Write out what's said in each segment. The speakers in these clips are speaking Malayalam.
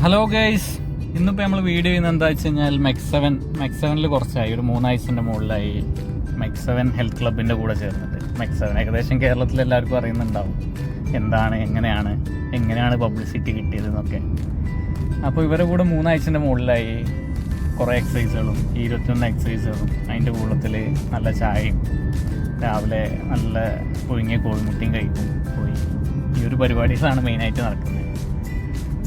ഹലോ ഗൈസ്, ഇന്നിപ്പോൾ നമ്മൾ വീഡിയോ ചെയ്യുന്നത് എന്താ വെച്ച് കഴിഞ്ഞാൽ മെക്സവനിൽ കുറച്ചായി, ഒരു 3 ആഴ്ചൻ്റെ മുകളിലായി മെക്സവൻ ഹെൽത്ത് ക്ലബിൻ്റെ കൂടെ ചേർന്നിട്ട്. മെക്സവൻ ഏകദേശം കേരളത്തിൽ എല്ലാവർക്കും അറിയുന്നുണ്ടാവും എന്താണ്, എങ്ങനെയാണ് പബ്ലിസിറ്റി കിട്ടിയതെന്നൊക്കെ. അപ്പോൾ ഇവരുടെ കൂടെ 3 ആഴ്ചൻ്റെ മുകളിലായി കുറേ എക്സസൈസുകളും 21 എക്സസൈസുകളും അതിൻ്റെ കൂട്ടത്തിൽ നല്ല ചായയും രാവിലെ നല്ല പുഴുങ്ങിയ കോഴിമുട്ടയും കഴിക്കും പോയി. ഈ ഒരു പരിപാടികളാണ് മെയിനായിട്ട് നടക്കുന്നത്.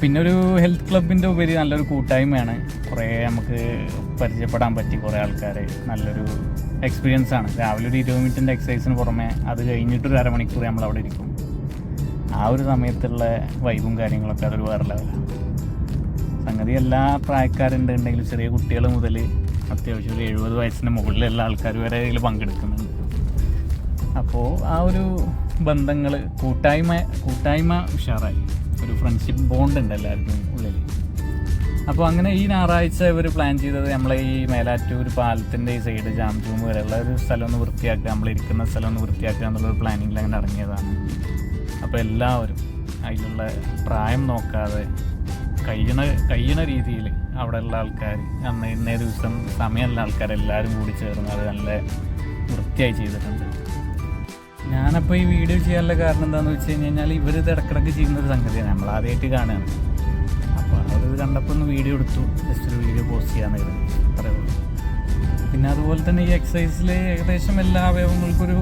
പിന്നെ ഒരു ഹെൽത്ത് ക്ലബിൻ്റെ ഉപരി നല്ലൊരു കൂട്ടായ്മയാണ്. കുറേ നമുക്ക് പരിചയപ്പെടാൻ പറ്റി കുറേ ആൾക്കാർ. നല്ലൊരു എക്സ്പീരിയൻസ് ആണ്. രാവിലെ ഒരു 20 മിനിറ്റിൻ്റെ എക്സസൈസിന് പുറമെ അത് കഴിഞ്ഞിട്ടൊരു അരമണിക്കൂർ നമ്മളവിടെ ഇരിക്കും. ആ ഒരു സമയത്തുള്ള വൈബും കാര്യങ്ങളൊക്കെ അതൊരു വേറെ ലെവലാണ്. സംഗതി എല്ലാ പ്രായക്കാരുണ്ടെങ്കിലും ചെറിയ കുട്ടികൾ മുതൽ അത്യാവശ്യം ഒരു 70 വയസ്സിന് മുകളിലുള്ള ആൾക്കാർ വരെ ഇതിൽ പങ്കെടുക്കുന്നുണ്ട്. അപ്പോൾ ആ ഒരു ബന്ധങ്ങൾ, കൂട്ടായ്മ ഉഷാറായി. ഒരു ഫ്രണ്ട്ഷിപ്പ് ബോണ്ട് ഉണ്ട് എല്ലാവർക്കും ഉള്ളിൽ. അപ്പോൾ അങ്ങനെ ഈ ഞായറാഴ്ച ഇവർ പ്ലാൻ ചെയ്തത് നമ്മളെ ഈ മേലാറ്റൂർ പാലത്തിൻ്റെ ഈ സൈഡ് ജാംജൂം വരെയുള്ള ഒരു സ്ഥലം ഒന്ന് വൃത്തിയാക്കുക, നമ്മളിരിക്കുന്ന സ്ഥലം ഒന്ന് വൃത്തിയാക്കുക എന്നുള്ളൊരു പ്ലാനിങ്ങിൽ അങ്ങനെ ഇറങ്ങിയതാണ്. അപ്പോൾ എല്ലാവരും അതിലുള്ള പ്രായം നോക്കാതെ കഴിയണ രീതിയിൽ അവിടെയുള്ള ആൾക്കാർ ഇന്നേ ദിവസം സമയമുള്ള ആൾക്കാരെല്ലാവരും കൂടി ചേർന്ന് അത് നല്ല വൃത്തിയായി ചെയ്തിട്ടുണ്ട്. ഞാനപ്പോൾ ഈ വീഡിയോ ചെയ്യാനുള്ള കാരണം എന്താണെന്ന് വെച്ച് കഴിഞ്ഞാൽ ഇവരിത് ഇടക്കിടക്ക് ചെയ്യുന്നൊരു സംഗതിയാണ്, നമ്മൾ ആദ്യമായിട്ട് കാണുകയാണ്. അപ്പോൾ അവരിത് കണ്ടപ്പോൾ ഒന്ന് വീഡിയോ എടുത്തു, ജസ്റ്റ് ഒരു വീഡിയോ പോസ്റ്റ് ചെയ്യാമെന്ന് കരുതി, പറയുള്ളൂ. പിന്നെ അതുപോലെ തന്നെ ഈ എക്സസൈസിൽ ഏകദേശം എല്ലാ അവയവങ്ങൾക്കൊരു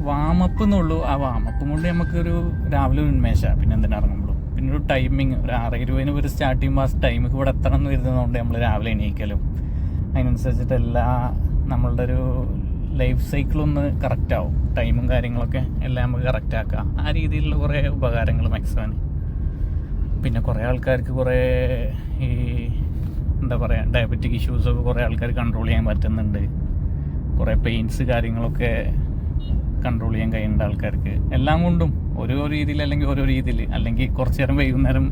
വാമപ്പ് എന്നുള്ളൂ. ആ വാമപ്പും കൊണ്ട് നമുക്കൊരു രാവിലെ ഒരു ഉന്മേഷമാണ്. പിന്നെ എന്തിനാ ഇറങ്ങുമ്പോഴും പിന്നെ ഒരു ടൈമിങ്, ഒരു 6:20 ഒരു സ്റ്റാർട്ട് ചെയ്യുമ്പോൾ ആ ടൈമിക്ക് ഇവിടെ എത്തണം എന്ന് വരുന്നതുകൊണ്ട് നമ്മൾ രാവിലെ എണീക്കലും അതിനനുസരിച്ചിട്ട് നമ്മളുടെ ഒരു ലൈഫ് സൈക്കിളൊന്ന് കറക്റ്റാവും. ടൈമും കാര്യങ്ങളൊക്കെ എല്ലാം നമുക്ക് കറക്റ്റാക്കാം. ആ രീതിയിലുള്ള കുറേ ഉപകാരങ്ങൾ മെക്സവന്. പിന്നെ കുറേ ആൾക്കാർക്ക് കുറേ ഈ എന്താ പറയുക, ഡയബറ്റിക് ഇഷ്യൂസൊക്കെ കുറേ ആൾക്കാർ കൺട്രോൾ ചെയ്യാൻ പറ്റുന്നുണ്ട്. കുറേ പെയിൻസ് കാര്യങ്ങളൊക്കെ കൺട്രോൾ ചെയ്യാൻ കഴിയുന്ന ആൾക്കാർക്ക് എല്ലാം കൊണ്ടും ഓരോ രീതിയിൽ അല്ലെങ്കിൽ കുറച്ച് നേരം വൈകുന്നേരം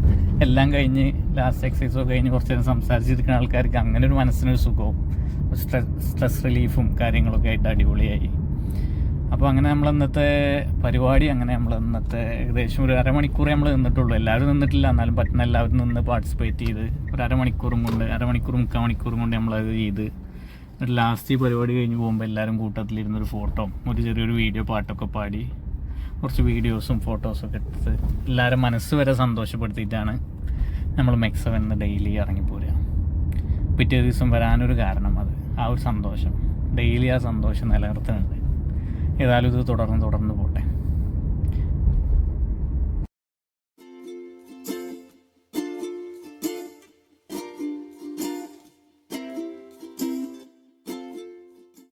എല്ലാം കഴിഞ്ഞ് ലാസ്റ്റ് എക്സസൈസൊക്കെ കഴിഞ്ഞ് കുറച്ച് നേരം സംസാരിച്ചിരിക്കുന്ന ആൾക്കാർക്ക് അങ്ങനെ ഒരു മനസ്സിനൊരു സുഖവും സ്ട്രെസ് റിലീഫും കാര്യങ്ങളൊക്കെ ആയിട്ട് അടിപൊളിയായി. അപ്പോൾ അങ്ങനെ ഇന്നത്തെ പരിപാടി ഏകദേശം ഒരു അരമണിക്കൂർ നമ്മൾ നിന്നിട്ടുള്ളൂ. എല്ലാവരും നിന്നിട്ടില്ല, എന്നാലും പറ്റുന്ന എല്ലാവരും നിന്ന് പാർട്ടിസിപ്പേറ്റ് ചെയ്ത് ഒരു മുക്കാൽ മണിക്കൂറും കൊണ്ട് നമ്മളത് ചെയ്ത് എന്നിട്ട് ലാസ്റ്റ് ഈ പരിപാടി കഴിഞ്ഞ് പോകുമ്പോൾ എല്ലാവരും കൂട്ടത്തിലിരുന്നൊരു ഫോട്ടോ, ഒരു ചെറിയൊരു വീഡിയോ, പാട്ടൊക്കെ പാടി കുറച്ച് വീഡിയോസും ഫോട്ടോസൊക്കെ എടുത്ത് എല്ലാവരും മനസ്സ് വരെ സന്തോഷപ്പെടുത്തിയിട്ടാണ് നമ്മൾ മെക്സവനിൽ ഡെയിലി ഇറങ്ങിപ്പോരുക. പിറ്റേ ദിവസം വരാനൊരു കാരണം അത് ആ ഒരു സന്തോഷം, ഡെയിലി ആ സന്തോഷം നിലനിർത്തുന്നുണ്ട്. ഏതായാലും ഇത് തുടർന്ന് പോട്ടെ.